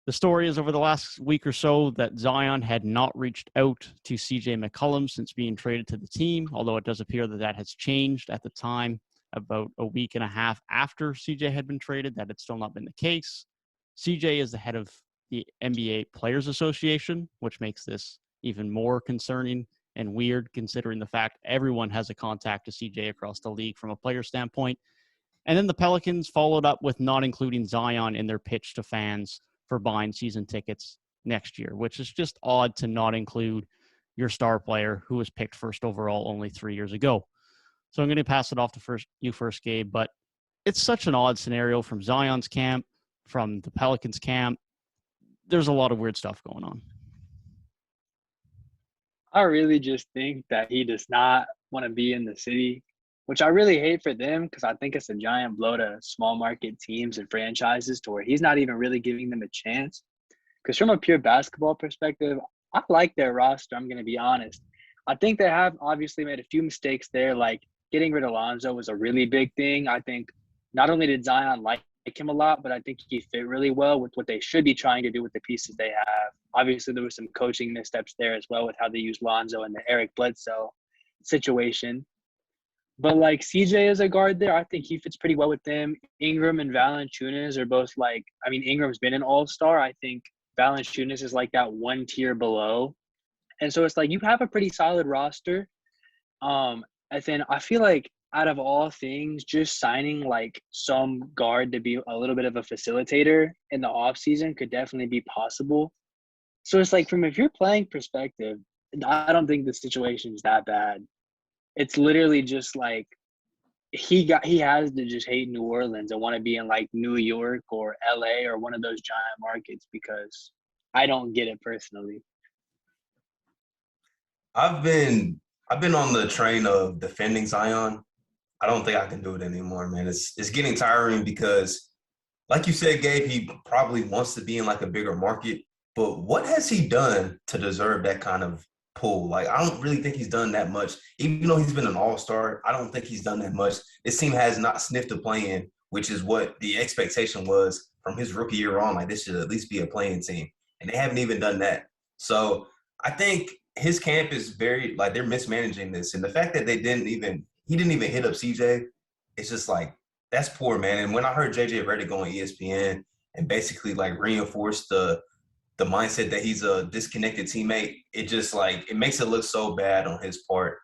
The story is over the last week or so that Zion had not reached out to CJ McCollum since being traded to the team, although it does appear that that has changed at the time, about a week and a half after CJ had been traded. That had still not been the case. CJ is the head of the NBA Players Association, which makes this even more concerning and weird considering the fact everyone has a contact to CJ across the league from a player standpoint. And then the Pelicans followed up with not including Zion in their pitch to fans for buying season tickets next year, which is just odd to not include your star player who was picked first overall only 3 years ago. So I'm going to pass it off to you first, Gabe, but it's such an odd scenario from Zion's camp, from the Pelicans camp. There's a lot of weird stuff going on. I really just think that he does not want to be in the city, which I really hate for them because I think it's a giant blow to small market teams and franchises to where he's not even really giving them a chance. Because from a pure basketball perspective, I like their roster, I'm going to be honest. I think they have obviously made a few mistakes there, like getting rid of Lonzo was a really big thing. I think not only did Zion like him a lot, but I think he fit really well with what they should be trying to do with the pieces they have. Obviously, there was some coaching missteps there as well with how they used Lonzo and the Eric Bledsoe situation. But, like, CJ as a guard there, I think he fits pretty well with them. Ingram and Valanciunas are both, like – I mean, Ingram's been an all-star. I think Valanciunas is, like, that one tier below. And so it's like you have a pretty solid roster. And then I feel like out of all things, just signing, like, some guard to be a little bit of a facilitator in the offseason could definitely be possible. So it's like from a pure playing perspective, I don't think the situation is that bad. It's literally just like he has to just hate New Orleans and want to be in like New York or LA or one of those giant markets because I don't get it personally. I've been on the train of defending Zion. I don't think I can do it anymore, man. It's getting tiring because, like you said, Gabe, he probably wants to be in like a bigger market. But what has he done to deserve that kind of pull? Like, I don't really think he's done that much. Even though he's been an all-star, I don't think he's done that much. This team has not sniffed a play-in, which is what the expectation was from his rookie year on. Like, this should at least be a play-in team. And they haven't even done that. So I think his camp is very – like, they're mismanaging this. And the fact that he didn't even hit up CJ, it's just like, that's poor, man. And when I heard JJ Redick go on ESPN and basically, like, reinforce the mindset that he's a disconnected teammate, it just like, it makes it look so bad on his part.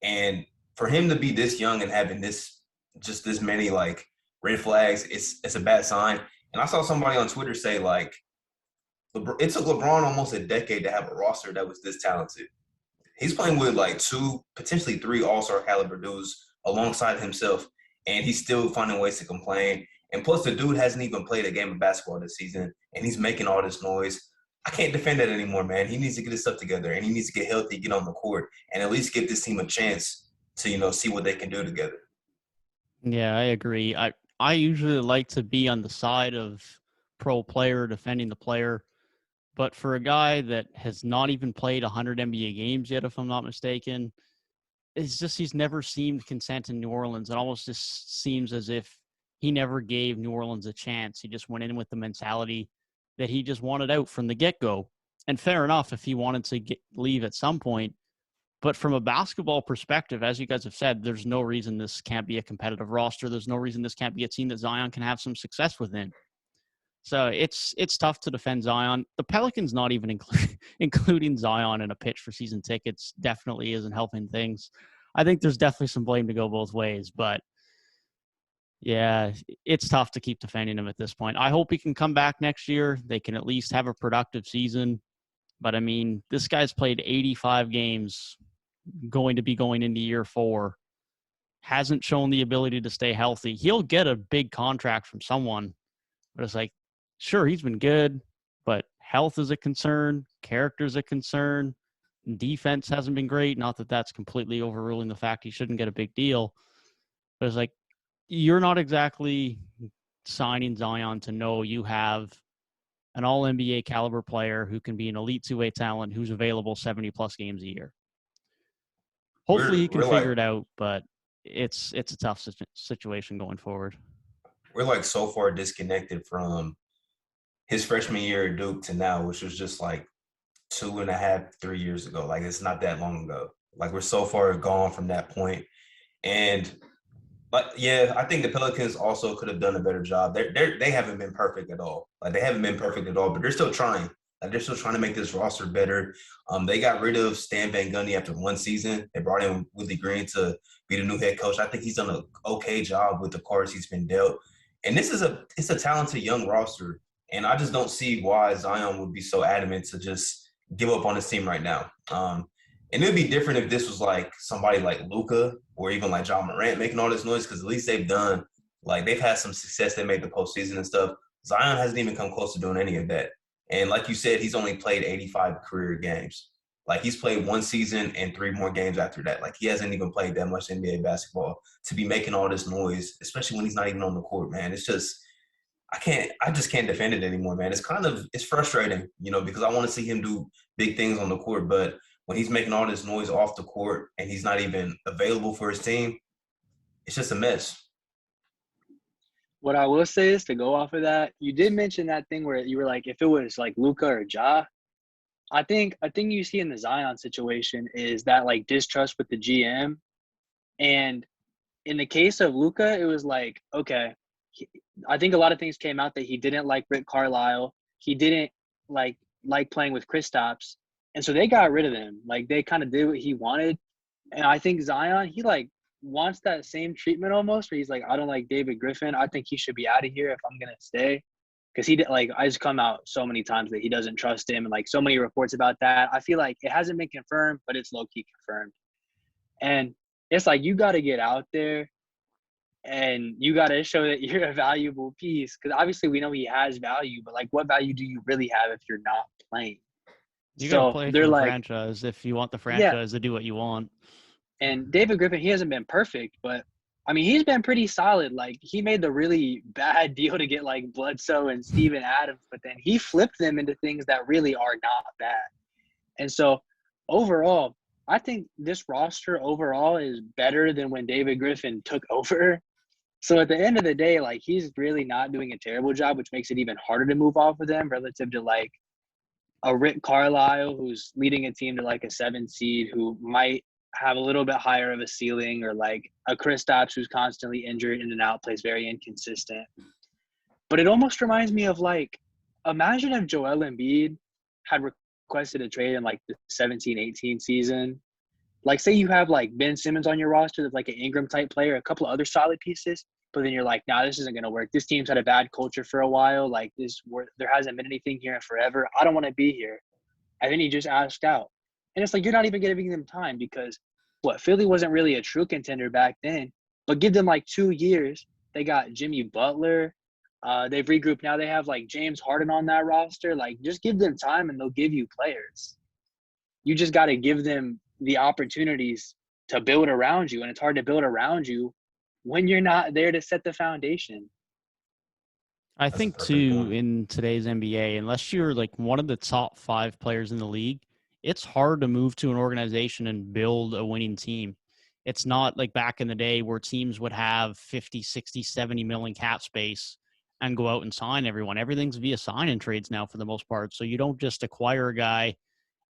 And for him to be this young and having this many like red flags, it's a bad sign. And I saw somebody on Twitter say like, it took LeBron almost a decade to have a roster that was this talented. He's playing with like 2, potentially 3 all-star caliber dudes alongside himself, and he's still finding ways to complain. And plus the dude hasn't even played a game of basketball this season, and he's making all this noise. I can't defend that anymore, man. He needs to get his stuff together, and he needs to get healthy, get on the court, and at least give this team a chance to, see what they can do together. Yeah, I agree. I usually like to be on the side of pro player defending the player, but for a guy that has not even played 100 NBA games yet, if I'm not mistaken, it's just he's never seemed content in New Orleans. It almost just seems as if he never gave New Orleans a chance. He just went in with the mentality that he just wanted out from the get-go. And fair enough if he wanted to leave at some point. But from a basketball perspective, as you guys have said, there's no reason this can't be a competitive roster. There's no reason this can't be a team that Zion can have some success within. So it's tough to defend Zion. The Pelicans not even including Zion in a pitch for season tickets definitely isn't helping things. I think there's definitely some blame to go both ways, but yeah, it's tough to keep defending him at this point. I hope he can come back next year. They can at least have a productive season. But, I mean, this guy's played 85 games going into year 4. Hasn't shown the ability to stay healthy. He'll get a big contract from someone. But it's like, sure, he's been good, but health is a concern. Character is a concern. Defense hasn't been great. Not that that's completely overruling the fact he shouldn't get a big deal. But it's like, you're not exactly signing Zion to know you have an all-NBA caliber player who can be an elite two-way talent who's available 70-plus games a year. Hopefully he can figure it out, but it's a tough situation going forward. We're like so far disconnected from his freshman year at Duke to now, which was just like 2.5, 3 years ago. Like, it's not that long ago. Like, we're so far gone from that point. And but yeah, I think the Pelicans also could have done a better job. They haven't been perfect at all. Like, they haven't been perfect at all, but they're still trying. Like, they're still trying to make this roster better. They got rid of Stan Van Gundy after one season. They brought in Willie Green to be the new head coach. I think he's done an okay job with the cards he's been dealt. And it's a talented young roster. And I just don't see why Zion would be so adamant to just give up on his team right now. And it would be different if this was like somebody like Luka or even like John Morant making all this noise, because at least they've had some success. They made the postseason and stuff. Zion hasn't even come close to doing any of that. And like you said, he's only played 85 career games. Like, he's played one season and 3 more games after that. Like, he hasn't even played that much NBA basketball to be making all this noise, especially when he's not even on the court, man. It's just – I just can't defend it anymore, man. It's frustrating, because I want to see him do big things on the court. But when he's making all this noise off the court and he's not even available for his team, it's just a mess. What I will say is, to go off of that, you did mention that thing where you were like, if it was like Luka or Ja, I think you see in the Zion situation is that like distrust with the GM. And in the case of Luka, it was like, okay, I think a lot of things came out that he didn't like Rick Carlisle. He didn't like playing with Kristaps. And so they got rid of him. Like, they kind of did what he wanted. And I think Zion, he like wants that same treatment almost, where he's like, I don't like David Griffin. I think he should be out of here if I'm going to stay. Because I just come out so many times that he doesn't trust him, and like so many reports about that. I feel like it hasn't been confirmed, but it's low-key confirmed. And it's like, you got to get out there and you got to show that you're a valuable piece. Because obviously we know he has value, but like, what value do you really have if you're not playing? You got to play for the franchise if you want the franchise to do what you want. And David Griffin, he hasn't been perfect, but I mean, he's been pretty solid. Like, he made the really bad deal to get like Bledsoe and Steven Adams, but then he flipped them into things that really are not bad. And so overall, I think this roster overall is better than when David Griffin took over. So at the end of the day, like, he's really not doing a terrible job, which makes it even harder to move off of them relative to like a Rick Carlisle who's leading a team to like a 7 seed, who might have a little bit higher of a ceiling, or like a Kristaps who's constantly injured in and out, plays very inconsistent. But it almost reminds me of like, imagine if Joel Embiid had requested a trade in like the 17-18 season. Like, say you have like Ben Simmons on your roster that's like an Ingram type player, a couple of other solid pieces, but then you're like, nah, this isn't going to work. This team's had a bad culture for a while. Like, there hasn't been anything here in forever. I don't want to be here. And then he just asked out. And it's like, you're not even giving them time, because Philly wasn't really a true contender back then, but give them like 2 years. They got Jimmy Butler. They've regrouped. Now they have like James Harden on that roster. Like, just give them time and they'll give you players. You just got to give them the opportunities to build around you. And it's hard to build around you when you're not there to set the foundation. I think too, in today's NBA, unless you're like one of the top 5 players in the league, it's hard to move to an organization and build a winning team. It's not like back in the day where teams would have 50, 60, 70 million cap space and go out and sign everyone. Everything's via sign and trades now for the most part. So you don't just acquire a guy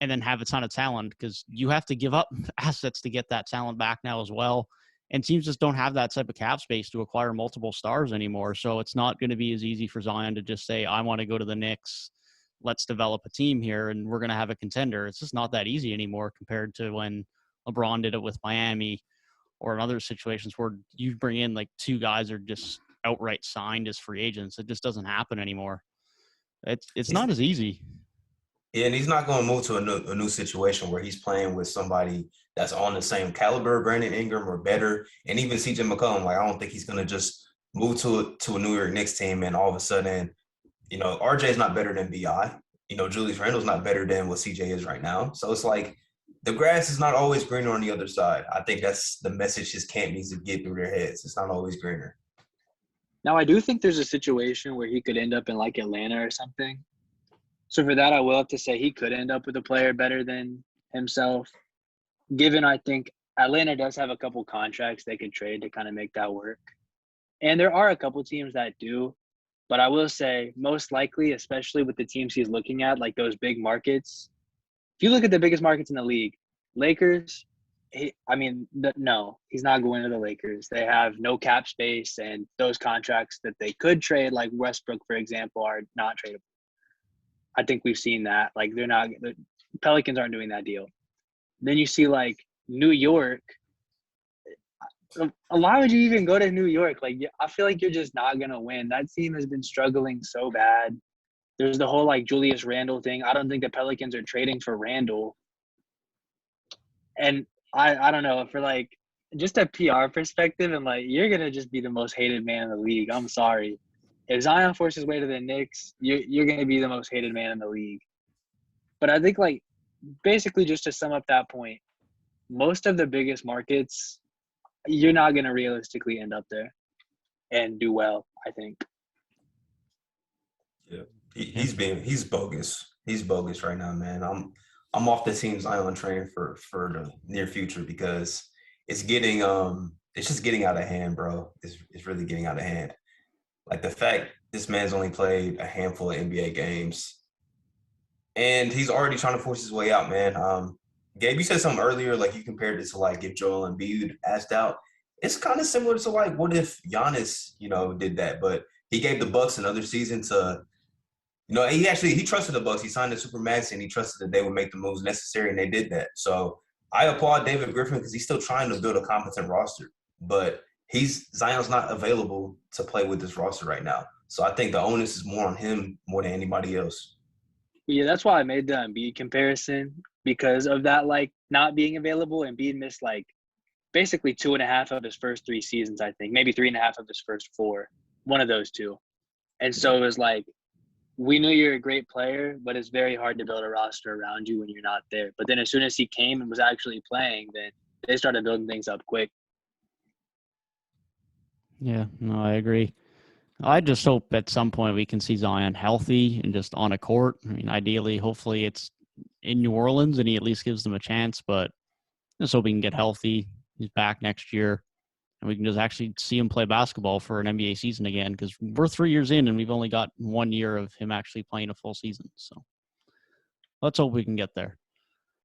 and then have a ton of talent, because you have to give up assets to get that talent back now as well. And teams just don't have that type of cap space to acquire multiple stars anymore. So it's not going to be as easy for Zion to just say, I want to go to the Knicks. Let's develop a team here and we're going to have a contender. It's just not that easy anymore compared to when LeBron did it with Miami, or in other situations where you bring in like 2 guys are just outright signed as free agents. It just doesn't happen anymore. It's not as easy. Yeah, and he's not going to move to a new situation where he's playing with somebody that's on the same caliber, Brandon Ingram, or better. And even CJ McCollum, like, I don't think he's going to just move to a New York Knicks team and all of a sudden, RJ's not better than BI. Julius Randle's not better than what CJ is right now. So it's like, the grass is not always greener on the other side. I think that's the message his camp needs to get through their heads. It's not always greener. Now, I do think there's a situation where he could end up in like Atlanta or something. So for that, I will have to say he could end up with a player better than himself, given I think Atlanta does have a couple contracts they could trade to kind of make that work. And there are a couple teams that do. But I will say, most likely, especially with the teams he's looking at, like those big markets, if you look at the biggest markets in the league, Lakers, no, he's not going to the Lakers. They have no cap space, and those contracts that they could trade, like Westbrook, for example, are not tradable. I think we've seen that. Like, the Pelicans aren't doing that deal. Then you see, like, New York. Why would you even go to New York? Like, I feel like you're just not going to win. That team has been struggling so bad. There's the whole, like, Julius Randle thing. I don't think the Pelicans are trading for Randle. And I don't know, for, like, just a PR perspective, and, like, you're going to just be the most hated man in the league. I'm sorry. If Zion forces his way to the Knicks, you're going to be the most hated man in the league. But I think, like, basically just to sum up that point, most of the biggest markets, you're not going to realistically end up there and do well, I think. Yeah, he's bogus. He's bogus right now, man. I'm off the team Zion train for the near future because it's just getting out of hand, bro. It's really getting out of hand. Like, the fact this man's only played a handful of NBA games, and he's already trying to force his way out, man. Gabe, you said something earlier, like you compared it to, like, if Joel Embiid asked out. It's kind of similar to, like, what if Giannis, did that, but he gave the Bucks another season to, he trusted the Bucks. He signed the Supermax, and he trusted that they would make the moves necessary, and they did that. So I applaud David Griffin because he's still trying to build a competent roster, but Zion's not available to play with this roster right now. So I think the onus is more on him more than anybody else. Yeah, that's why I made the Embiid comparison, because of that, like, not being available. Embiid missed, like, basically 2.5 of his first 3 seasons, I think, maybe 3.5 of his first 4, one of those 2. And so it was like, we knew you're a great player, but it's very hard to build a roster around you when you're not there. But then as soon as he came and was actually playing, then they started building things up quick. Yeah, no, I agree. I just hope at some point we can see Zion healthy and just on a court. I mean, ideally, hopefully it's in New Orleans and he at least gives them a chance, but just hope he can get healthy. He's back next year and we can just actually see him play basketball for an NBA season again, because we're 3 years in and we've only got 1 year of him actually playing a full season. So let's hope we can get there.